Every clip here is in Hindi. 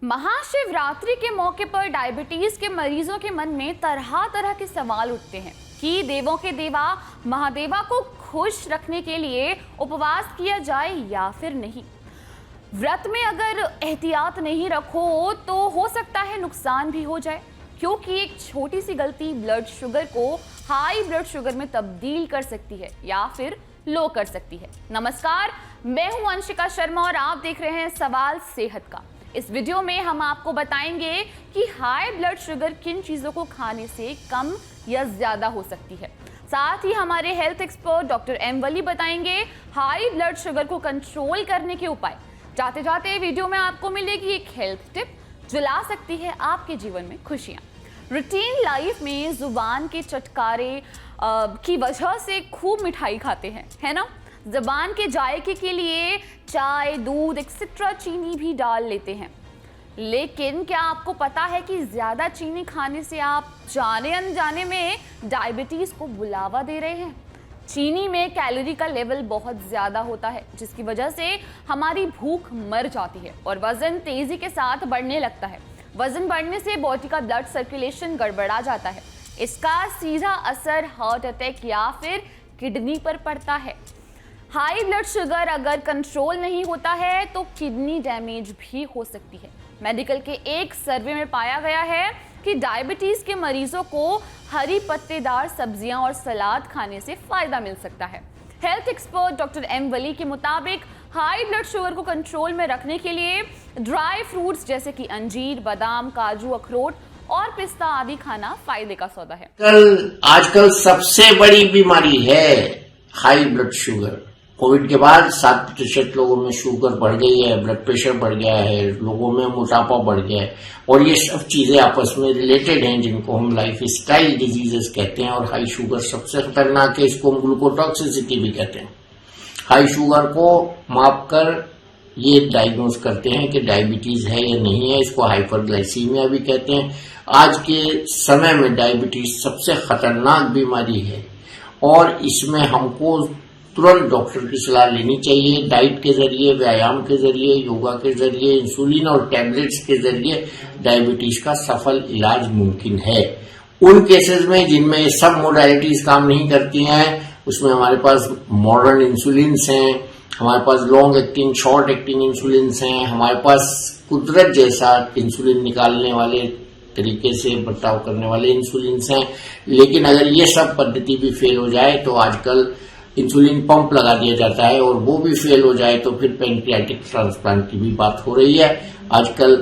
महाशिवरात्रि के मौके पर डायबिटीज के मरीजों के मन में तरह तरह के सवाल उठते हैं कि देवों के देवा महादेवा को खुश रखने के लिए उपवास किया जाए या फिर नहीं। व्रत में अगर एहतियात नहीं रखो तो हो सकता है नुकसान भी हो जाए, क्योंकि एक छोटी सी गलती ब्लड शुगर को हाई ब्लड शुगर में तब्दील कर सकती है या फिर लो कर सकती है। नमस्कार, मैं हूं अंशिका शर्मा और आप देख रहे हैं सवाल सेहत का। इस वीडियो में हम आपको बताएंगे कि हाई ब्लड शुगर किन चीजों को खाने से कम या ज्यादा हो सकती है। साथ ही हमारे हेल्थ एक्सपर्ट डॉक्टर एम वली बताएंगे हाई ब्लड शुगर को कंट्रोल करने के उपाय। जाते जाते वीडियो में आपको मिलेगी एक हेल्थ टिप जो ला सकती है आपके जीवन में खुशियां। रूटीन लाइफ में जुबान के चटकारे की वजह से खूब मिठाई खाते हैं, है ना। ज़बान के जायके के लिए चाय, दूध एक्सेट्रा चीनी भी डाल लेते हैं, लेकिन क्या आपको पता है कि ज़्यादा चीनी खाने से आप जाने अनजाने में डायबिटीज़ को बुलावा दे रहे हैं। चीनी में कैलोरी का लेवल बहुत ज़्यादा होता है, जिसकी वजह से हमारी भूख मर जाती है और वज़न तेज़ी के साथ बढ़ने लगता है। वज़न बढ़ने से बॉडी का ब्लड सर्कुलेशन गड़बड़ा जाता है। इसका सीधा असर हार्ट अटैक या फिर किडनी पर पड़ता है। हाई ब्लड शुगर अगर कंट्रोल नहीं होता है तो किडनी डैमेज भी हो सकती है। मेडिकल के एक सर्वे में पाया गया है कि डायबिटीज के मरीजों को हरी पत्तेदार सब्जियां और सलाद खाने से फायदा मिल सकता है। हेल्थ एक्सपर्ट डॉक्टर एम वली के मुताबिक हाई ब्लड शुगर को कंट्रोल में रखने के लिए ड्राई फ्रूट्स जैसे कि अंजीर, बादाम, काजू, अखरोट और पिस्ता आदि खाना फायदे का सौदा है। आजकल सबसे बड़ी बीमारी है हाई ब्लड शुगर। कोविड के बाद 7% लोगों में शुगर बढ़ गई है, ब्लड प्रेशर बढ़ गया है, लोगों में मोटापा बढ़ गया है और ये सब चीजें आपस में रिलेटेड हैं, जिनको हम लाइफ स्टाइल डिजीजेस कहते हैं। और हाई शुगर सबसे खतरनाक है, इसको हम ग्लूकोटॉक्सिसिटी भी कहते हैं। हाई शुगर को माप कर ये डायग्नोज करते हैं कि डायबिटीज है या नहीं है। इसको हाइपरग्लाइसीमिया भी कहते हैं। आज के समय में डायबिटीज सबसे खतरनाक बीमारी है और इसमें हमको तुरंत डॉक्टर की सलाह लेनी चाहिए। डाइट के जरिए, व्यायाम के जरिए, योगा के जरिए, इंसुलिन और टैबलेट्स के जरिए डायबिटीज का सफल इलाज मुमकिन है। उन केसेस में जिनमें सब मोडालिटीज काम नहीं करती हैं, उसमें हमारे पास मॉडर्न इंसुलिन्स हैं, हमारे पास लॉन्ग एक्टिंग, शॉर्ट एक्टिंग इंसुलिन्स हैं, हमारे पास कुदरत जैसा इंसुलिन निकालने वाले तरीके से बर्ताव करने वाले इंसुलिन्स हैं। लेकिन अगर ये सब पद्धति भी फेल हो जाए तो आजकल इंसुलिन पंप लगा दिया जाता है और वो भी फेल हो जाए तो फिर पैंक्रियाटिक ट्रांसप्लांट की भी बात हो रही है। आजकल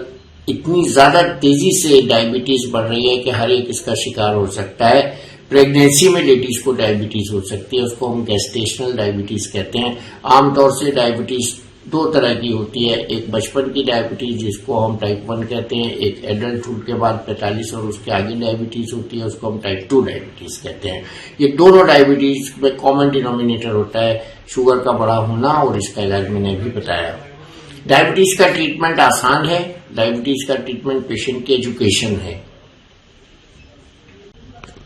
इतनी ज्यादा तेजी से डायबिटीज बढ़ रही है कि हर एक इसका शिकार हो सकता है। प्रेगनेंसी में लेडीज को डायबिटीज हो सकती है, उसको हम गेस्टेशनल डायबिटीज कहते हैं। आमतौर से डायबिटीज दो तरह की होती है, एक बचपन की डायबिटीज जिसको हम टाइप 1 कहते हैं, एक एडल्टहुड के बाद 45 और उसके आगे डायबिटीज होती है, उसको हम टाइप 2 डायबिटीज कहते हैं। ये दोनों डायबिटीज में कॉमन डिनोमिनेटर होता है शुगर का बड़ा होना और इसका इलाज मैंने भी बताया। डायबिटीज का ट्रीटमेंट आसान है, डायबिटीज का ट्रीटमेंट पेशेंट की एजुकेशन है।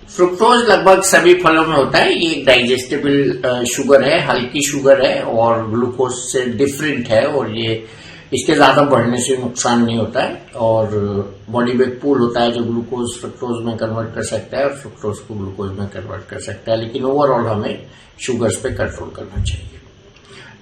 फ्रुक्टोज लगभग सभी फलों में होता है। ये एक डाइजेस्टेबल शुगर है, हल्की शुगर है और ग्लूकोज से डिफरेंट है और ये इसके ज्यादा बढ़ने से नुकसान नहीं होता है और बॉडी में एक पूल होता है जो ग्लूकोज फ्रुक्टोज में कन्वर्ट कर सकता है और फ्रुक्टोज को ग्लूकोज में कन्वर्ट कर सकता है। लेकिन ओवरऑल हमें शुगर्स पे कंट्रोल करना चाहिए।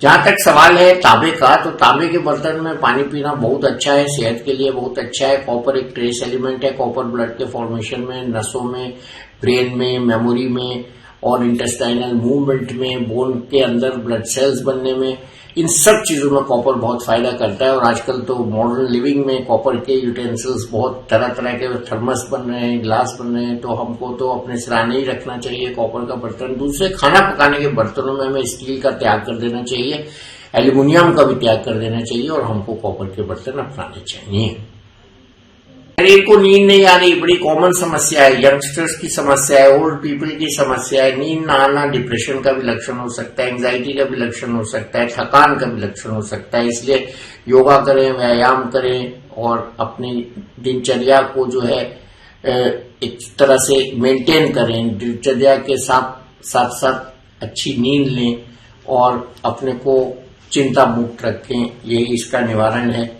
जहां तक सवाल है तांबे का, तो तांबे के बर्तन में पानी पीना बहुत अच्छा है, सेहत के लिए बहुत अच्छा है। कॉपर एक ट्रेस एलिमेंट है। कॉपर ब्लड के फॉर्मेशन में, नसों में, ब्रेन में, मेमोरी में और इंटेस्टाइनल मूवमेंट में, बोन के अंदर ब्लड सेल्स बनने में, इन सब चीजों में कॉपर बहुत फायदा करता है। और आजकल तो मॉडर्न लिविंग में कॉपर के यूटेंसिल्स बहुत तरह तरह के थर्मस बन रहे हैं, ग्लास बन रहे हैं, तो हमको तो अपने सिराने ही रखना चाहिए कॉपर का बर्तन। दूसरे खाना पकाने के बर्तनों में हमें स्टील का त्याग कर देना चाहिए, एल्यूमिनियम का भी त्याग कर देना चाहिए और हमको कॉपर के बर्तन अपनाने चाहिए। शरीर को नींद नहीं आ रही बड़ी कॉमन समस्या है, यंगस्टर्स की समस्या है, ओल्ड पीपल की समस्या है। नींद ना आना डिप्रेशन का भी लक्षण हो सकता है, एंजाइटी का भी लक्षण हो सकता है, थकान का भी लक्षण हो सकता है। इसलिए योगा करें, व्यायाम करें और अपनी दिनचर्या को जो है एक तरह से मेंटेन करें। दिनचर्या के साथ साथ अच्छी नींद लें और अपने को चिंता मुक्त रखें, यही इसका निवारण है।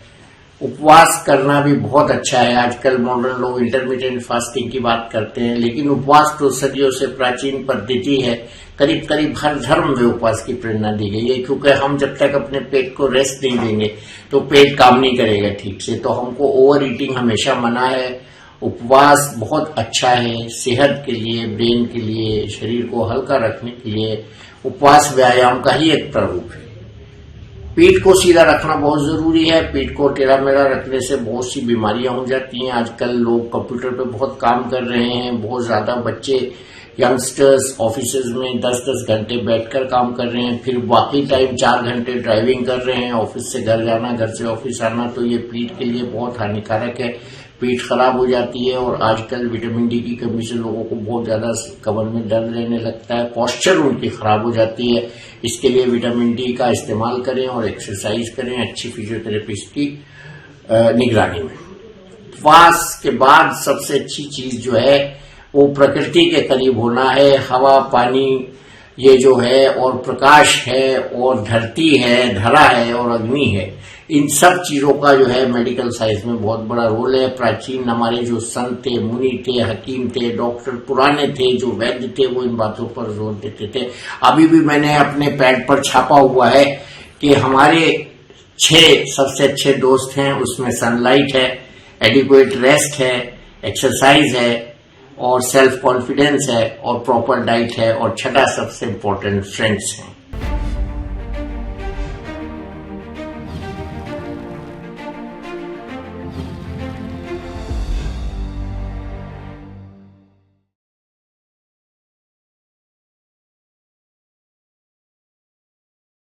उपवास करना भी बहुत अच्छा है। आजकल मॉडर्न लोग इंटरमीडिएट फास्टिंग की बात करते हैं, लेकिन उपवास तो सदियों से प्राचीन पद्धति है। करीब करीब हर धर्म में उपवास की प्रेरणा दी गई है, क्योंकि हम जब तक अपने पेट को रेस्ट नहीं देंगे तो पेट काम नहीं करेगा ठीक से। तो हमको ओवर ईटिंग हमेशा मना है। उपवास बहुत अच्छा है सेहत के लिए, ब्रेन के लिए, शरीर को हल्का रखने के लिए। उपवास व्यायाम का ही एक प्रारूप है। पेट को सीधा रखना बहुत जरूरी है। पेट को टेढ़ा मेढ़ा रखने से बहुत सी बीमारियां हो जाती हैं। आजकल लोग कंप्यूटर पे बहुत काम कर रहे हैं, बहुत ज्यादा बच्चे यंगस्टर्स ऑफिसेज में 10-10 घंटे बैठकर काम कर रहे हैं, फिर बाकी टाइम 4 घंटे ड्राइविंग कर रहे हैं, ऑफिस से घर जाना, घर से ऑफिस आना। तो ये पीठ के लिए बहुत हानिकारक है। पीठ खराब हो जाती है और आजकल विटामिन डी की कमी से लोगों को बहुत ज्यादा कमर में दर्द रहने लगता है, पोस्चर उनकी खराब हो जाती है। इसके लिए विटामिन डी का इस्तेमाल करें और एक्सरसाइज करें अच्छी फिजियोथेरेपिस्ट की निगरानी में। उपवास के बाद सबसे अच्छी चीज जो है वो प्रकृति के करीब होना है। हवा, पानी ये जो है, और प्रकाश है, और धरती है, धरा है और अग्नि है। इन सब चीजों का जो है मेडिकल साइंस में बहुत बड़ा रोल है। प्राचीन हमारे जो संत थे, मुनि थे, हकीम थे, डॉक्टर पुराने थे, जो वैद्य थे, वो इन बातों पर जोर देते थे। अभी भी मैंने अपने पैड पर छापा हुआ है कि हमारे 6 सबसे अच्छे दोस्त हैं, उसमें सनलाइट है, एडिक्वेट रेस्ट है, एक्सरसाइज है, और सेल्फ कॉन्फिडेंस है, और प्रॉपर डाइट है, और छठा सबसे इम्पोर्टेंट फ्रेंड्स हैं।